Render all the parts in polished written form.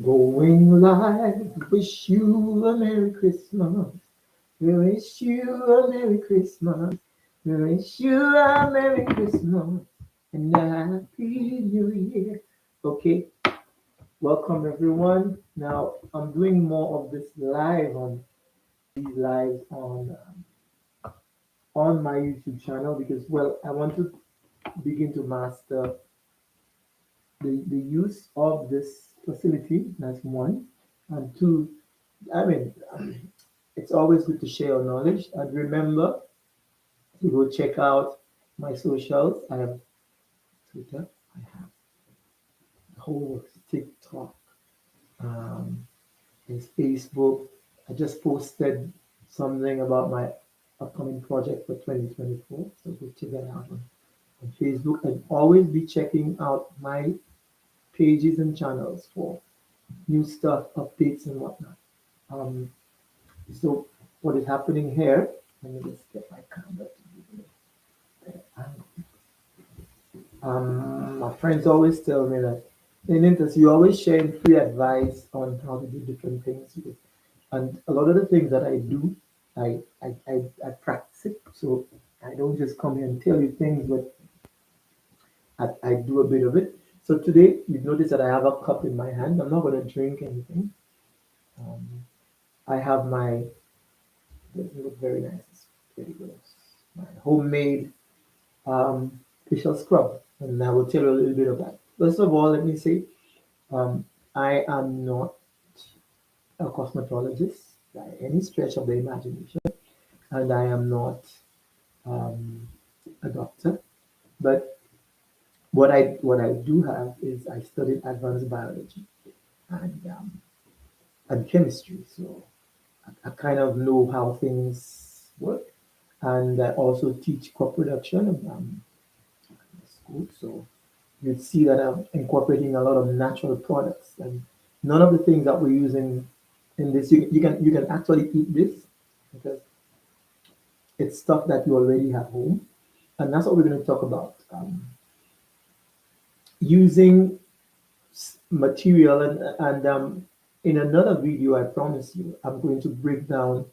Going live, wish you a Merry Christmas. We wish you a Merry Christmas. We wish you a Merry Christmas and a Happy New Year. Okay, welcome everyone. Now I'm doing more of this live on these lives on my YouTube channel because I want to begin to master the use of this facility. That's one, and two. I mean, it's always good to share your knowledge and remember to go check out my socials. I have Twitter, I have the whole works, TikTok, um, there's Facebook. I just posted something about my upcoming project for 2024, so go check that out on Facebook and always be checking out my pages and channels for new stuff, updates, and whatnot. Um, so, what is happening here? Let me just get my camera to give me a better angle. My friends always tell me that in interest, you always sharing free advice on how to do different things. And a lot of the things that I do, I practice it. So I don't just come here and tell you things, but I do a bit of it. So today, you've noticed that I have a cup in my hand. I'm not going to drink anything. Um, I have my, doesn't look very nice. It's pretty gross. My homemade facial scrub. And I will tell you a little bit of that. First of all, let me say Um, I am not a cosmetologist by any stretch of the imagination, and I am not um, a doctor. But what I do have is I studied advanced biology and chemistry, so I kind of know how things work, and I also teach crop production in school. So you'd see that I'm incorporating a lot of natural products, and none of the things that we're using in this you can actually eat this because it's stuff that you already have home, and that's what we're going to talk about. Using material and in another video, I promise you, I'm going to break down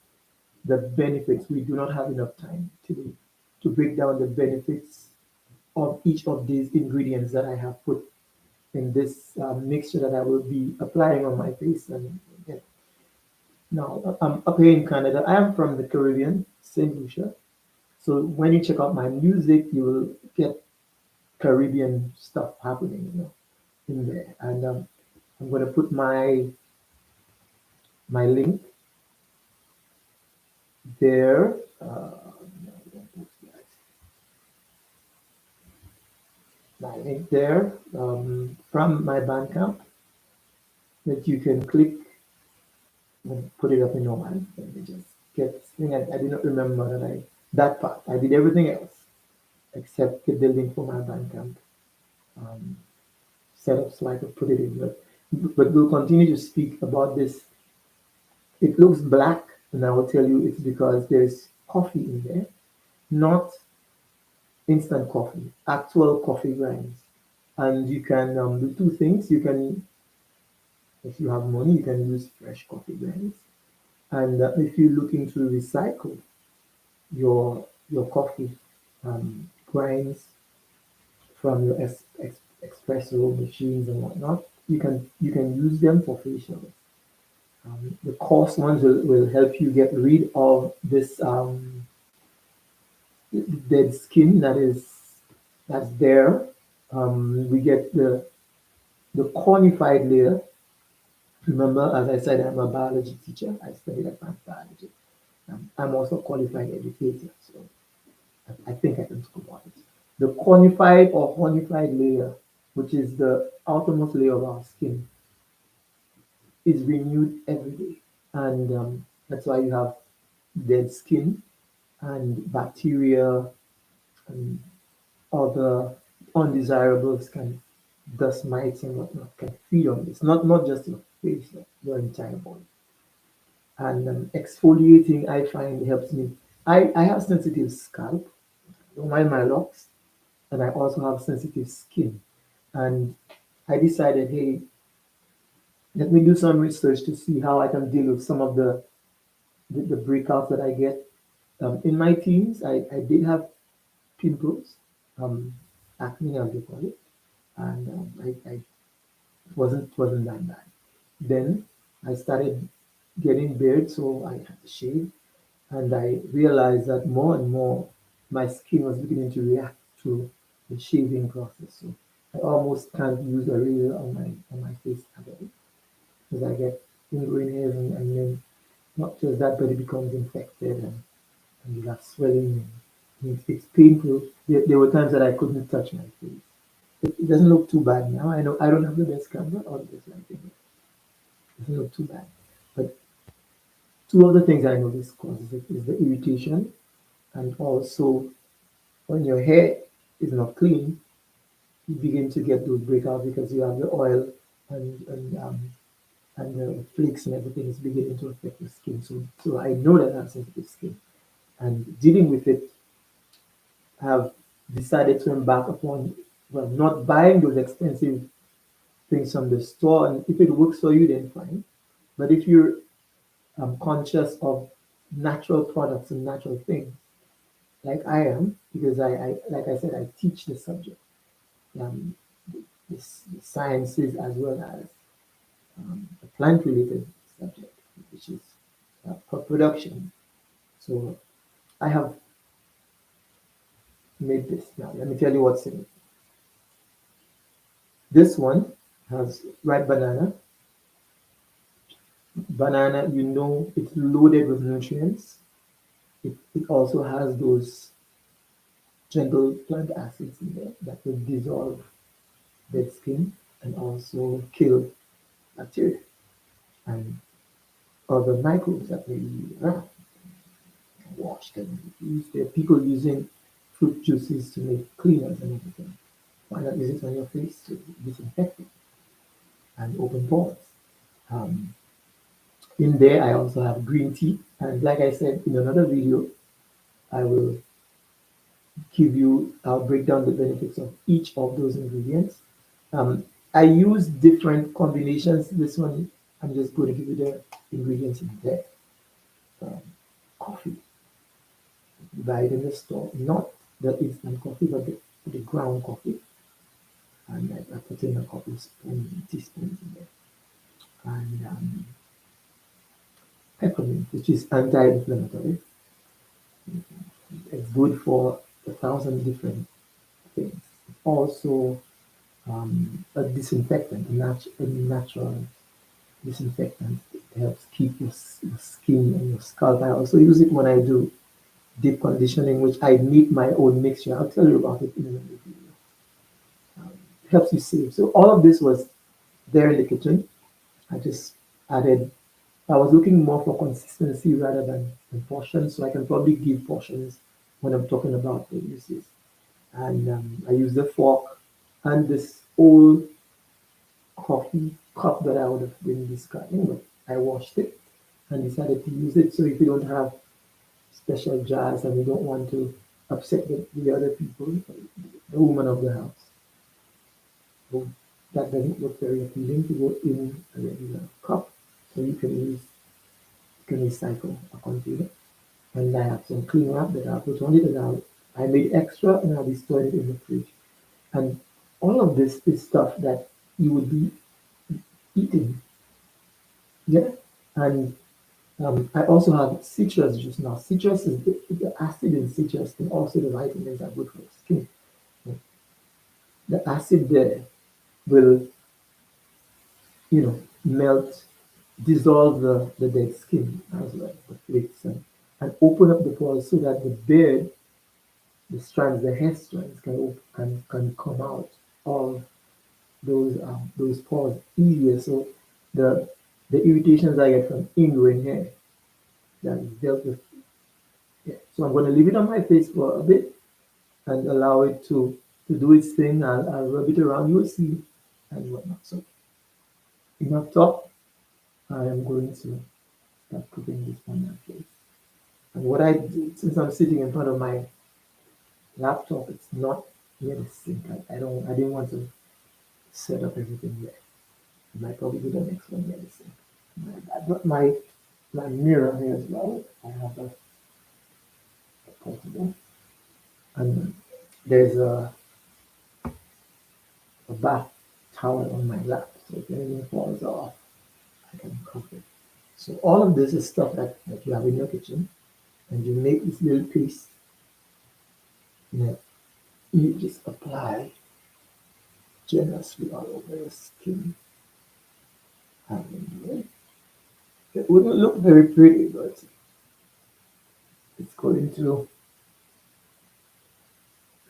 the benefits. We do not have enough time today to break down the benefits of each of these ingredients that I have put in this mixture that I will be applying on my face. And yeah. Now, I'm up here in Canada. I am from the Caribbean, St. Lucia. So when you check out my music, you will get Caribbean stuff happening, in there. And I'm going to put my link there. My link there from my Bandcamp that you can click and put it up in your hand. Let me just get this thing. I did not remember that part. I did everything else except get the link for my Bandcamp um, setup so I could put it in. But we'll continue to speak about this. It looks black, and I will tell you it's because there's coffee in there, not instant coffee, actual coffee grinds. And you can do two things. You can, if you have money, you can use fresh coffee grinds. And if you're looking to recycle your coffee grinds from your espresso machines and whatnot, you can use them for facials. The coarse ones will help you get rid of this dead skin that's there. We get the cornified layer. Remember, as I said, I'm a biology teacher. I studied advanced biology. I'm also a qualified educator, so I think I can talk about it. The cornified or hornified layer, which is the outermost layer of our skin, is renewed every day, and that's why you have dead skin and bacteria and other undesirables can dust mites and whatnot can feed on this. Not just your face, like your entire body. And exfoliating, I find helps me. I have sensitive scalp, don't mind my locks, and I also have sensitive skin. And I decided, hey, Let me do some research to see how I can deal with some of the breakouts that I get. In my teens, I did have pimples, um, acne, as they call it, and I wasn't that bad. Then I started getting beard, so I had to shave, and I realized that more and more my skin was beginning to react to the shaving process. So I almost can't use a razor on my face at all because I get ingrown hairs, and then not just that, but it becomes infected, and you have swelling, and it's painful. There were times that I couldn't touch my face. It doesn't look too bad now. I know I don't have the best camera or the best lighting. It doesn't look too bad. But two of the things I notice causes it is the irritation, and also when your hair is not clean, you begin to get those breakouts because you have the oil and the flakes and everything is beginning to affect the skin. So I know that I have sensitive skin, and dealing with it, I have decided to embark upon, well, not buying those expensive things from the store, and if it works for you, then fine. But if you're conscious of natural products and natural things, like I am, because I like I said, I teach the subject, um, the sciences as well as the plant-related subject, which is production. So I have made this. Now let me tell you what's in it. This one has ripe banana. Banana, you know, it's loaded with nutrients. It also has those gentle plant acids in there that will dissolve dead skin and also kill bacteria and other microbes that may be around. Washed and used. There are people using fruit juices to make cleaners and everything. Why not use it on your face to disinfect it and open pores? Um, in there, I also have green tea, and like I said in another video, I will I'll break down the benefits of each of those ingredients. Um, I use different combinations. This one, I'm just going to give you the ingredients in there. Um, Coffee, you buy it in the store, not the instant coffee, but the ground coffee. And I put in a couple of teaspoons in there. And peppermint, which is anti-inflammatory. It's good for 1,000 different things. Also, a disinfectant, a natural disinfectant. It helps keep your skin and your scalp. I also use it when I do deep conditioning, which I make my own mixture. I'll tell you about it in another video. It helps you save. So all of this was there in the kitchen. I just added. I was looking more for consistency rather than portions, so I can probably give portions when I'm talking about the uses. And I used the fork and this old coffee cup that I would have been discarding, but I washed it and decided to use it. So if you don't have special jars and you don't want to upset the other people, the woman of the house, so that doesn't look very appealing to go in a regular cup. So you can recycle a container. And I have some clean wrap that I put on it, and I made extra, and I'll be storing it in the fridge. And all of this is stuff that you would be eating, yeah. And I also have citrus juice now. Citrus is the acid in citrus, and also the vitamins are good for the skin. The acid there will, melt, dissolve the dead skin as well, the flakes, and open up the pores so that the beard, the strands, the hair strands can come out of those pores easier. So the the irritations I get from ingrowing hair that is dealt with. Yeah. So I'm going to leave it on my face for a bit and allow it to do its thing. I'll rub it around. You'll see and whatnot. So enough talk. I am going to start cooking this on my face. And what I did, since I'm sitting in front of my laptop, it's not near the sink. I didn't want to set up everything there. I might probably do the next one here. I've got my mirror here as well. I have a portable, and there's a bath towel on my lap, so if anything falls off, I can cover it. So all of this is stuff that you have in your kitchen, and you make this little piece that you just apply generously all over your skin. And it wouldn't look very pretty, but it's going to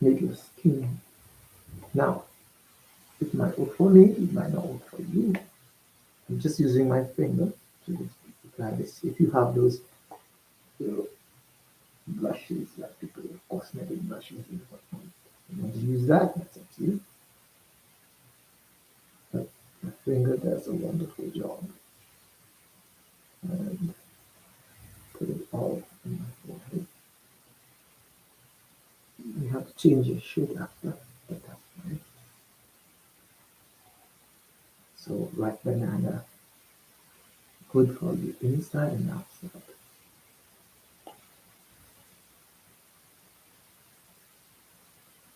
make your skin. Now, it might work for me, it might not work for you. I'm just using my finger to just apply this. If you have those little brushes, like people with cosmetic brushes, you want to use that, that's up to you. But my finger does a wonderful job. And put it all on my forehead. You have to change your shirt after, but that's fine. So, like banana, good for the inside and outside.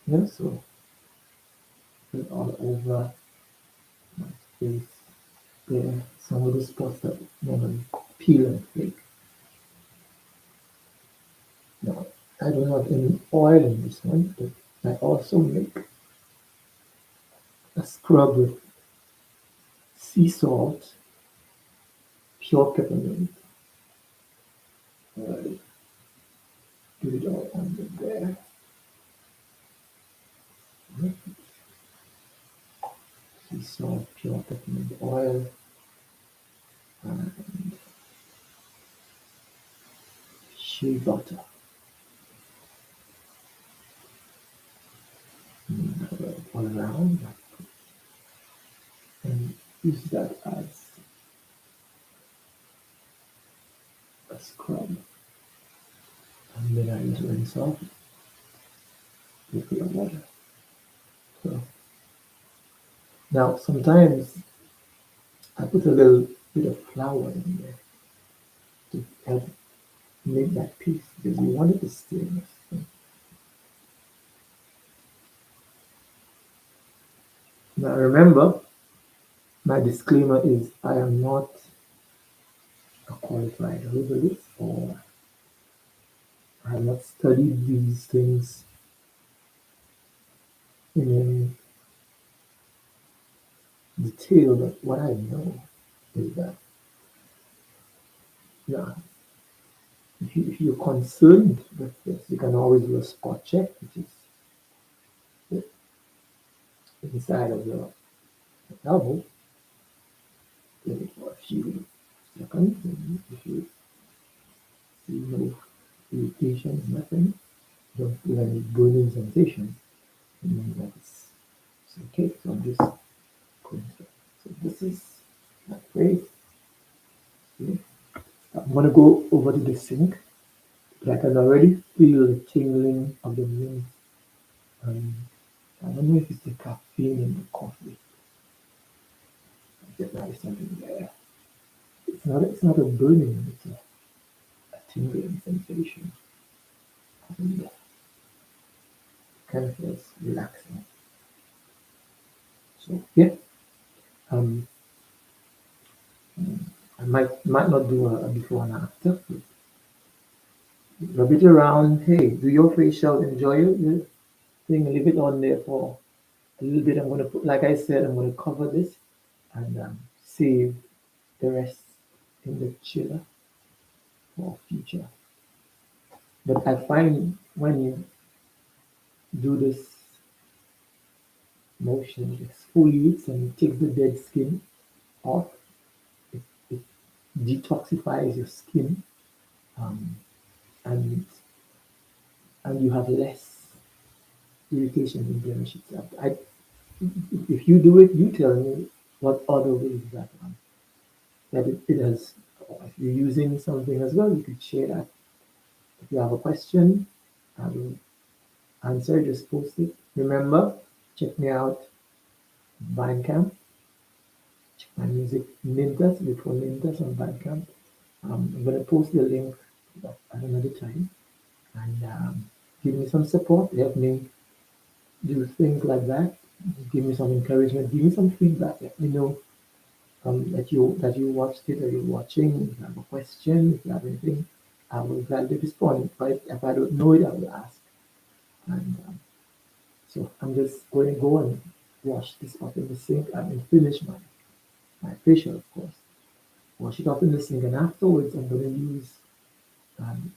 Yeah, so put it all over my face. There, some of the spots that normally peel and flake. Now, I don't have any oil in this one, but I also make a scrub with sea salt, pure peppermint. I do it all under there. Sea salt, pure peppermint oil, and shea butter. All around and use that as a scrub. And then I just rinse off with clear water. So now sometimes I put a little bit of flour in there to help make that piece because you want it to stay in your skin. Now remember, my disclaimer is I am not a qualified herbalist or I have not studied these things in any detail, but what I know is that yeah, if you're concerned with this, you can always do a spot check, which is inside of your elbow. Let it for a few seconds, and if you see no irritations, nothing, don't feel any burning sensation, it means that it's okay. So I'm just going to. So this is my face. Okay. I'm going to go over to the sink. But I can already feel the tingling of the mint. Um, I don't know if it's the caffeine in the coffee. Get nice something there. It's not a burning, it's a tingling sensation. And kind of feels relaxing. So yeah, um, I might not do a before and after. But rub it around. Hey, do your facial, enjoy your thing, leave it on there for a little bit. I'm gonna put, like I said, I'm gonna cover this and save the rest in the chiller for future. But I find when you do this motion, it exfoliates and takes the dead skin off. It detoxifies your skin, um, and you have less irritation and blemishes. If you do it, you tell me what other ways that it has. If you're using something as well, you could share that. If you have a question, I will answer. Just post it. Remember, check me out, Bandcamp. my music, Nintas, before Nintas on Bandcamp. I'm going to post the link at another time, and give me some support, help me do things like that. Give me some encouragement, give me some feedback. Let me know that you watched it or you're watching. If you have a question, if you have anything, I will gladly respond. If I don't know it, I will ask. And so I'm just going to go and wash this off in the sink and finish my facial, of course. Wash it off in the sink, and afterwards I'm going to use.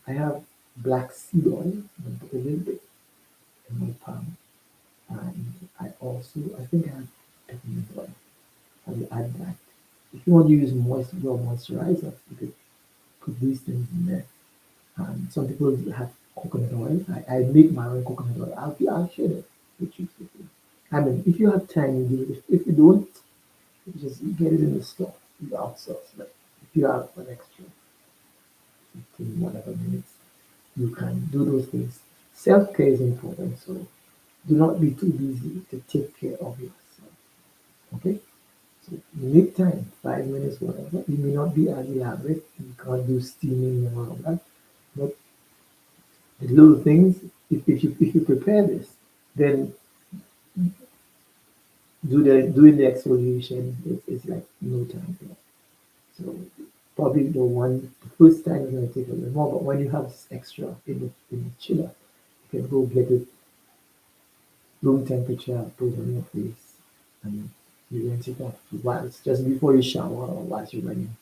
I have black seed oil. I'm going to put a little bit in my palm, and I think I have peppermint oil. I will add that. If you want to use raw moisturizer, you could put these things in there. Some people have coconut oil. I make my own coconut oil. I'll share it with you. I mean, if you have time, you do it. If you don't, you just get it in the store, the outsource. But if you have an extra 15, whatever minutes, you can do those things. Self care is important, so do not be too busy to take care of yourself. Okay? So you need time, 5 minutes, whatever. You may not be as elaborate. You can't do steaming and all of that. But the little things, if you prepare this, then doing the exfoliation is like no time for that. So probably the first time is gonna take a little more, but when you have this extra in the chiller, you can go get it room temperature, put it on your face, and you rinse it off once just before you shower or once you're running,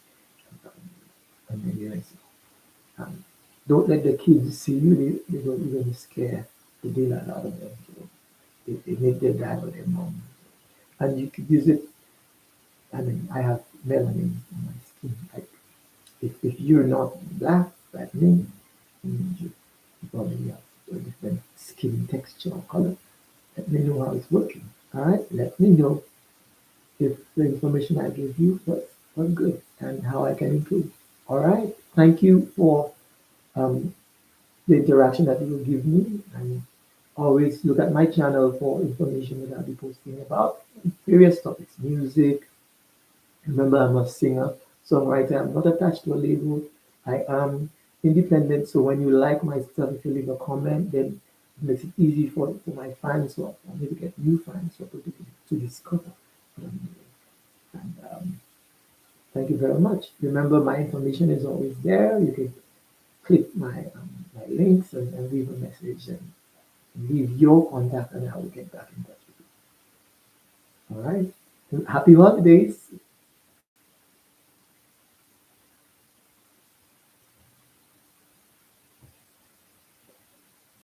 and then you rinse it. Don't let the kids see you; they're going to scare the daylight out of them. So they make their dad or their mom, and you could use it. I mean, I have melanin on my skin. Like if you're not black like me, you probably have a different skin texture or color. Let me know how it's working. All right, let me know if the information I gave you was good and how I can improve. All right, thank you for um, the interaction that you will give me, and always look at my channel for information that I'll be posting about various topics, music. Remember, I'm a singer, songwriter. I'm not attached to a label. I am independent. So when you like my stuff, if you leave a comment, then it makes it easy for my fans or for me to get new fans or to discover what I'm doing. And thank you very much. Remember, my information is always there. You can click my links and leave a message and leave your contact, and I will get back in touch with you. All right. Happy holidays.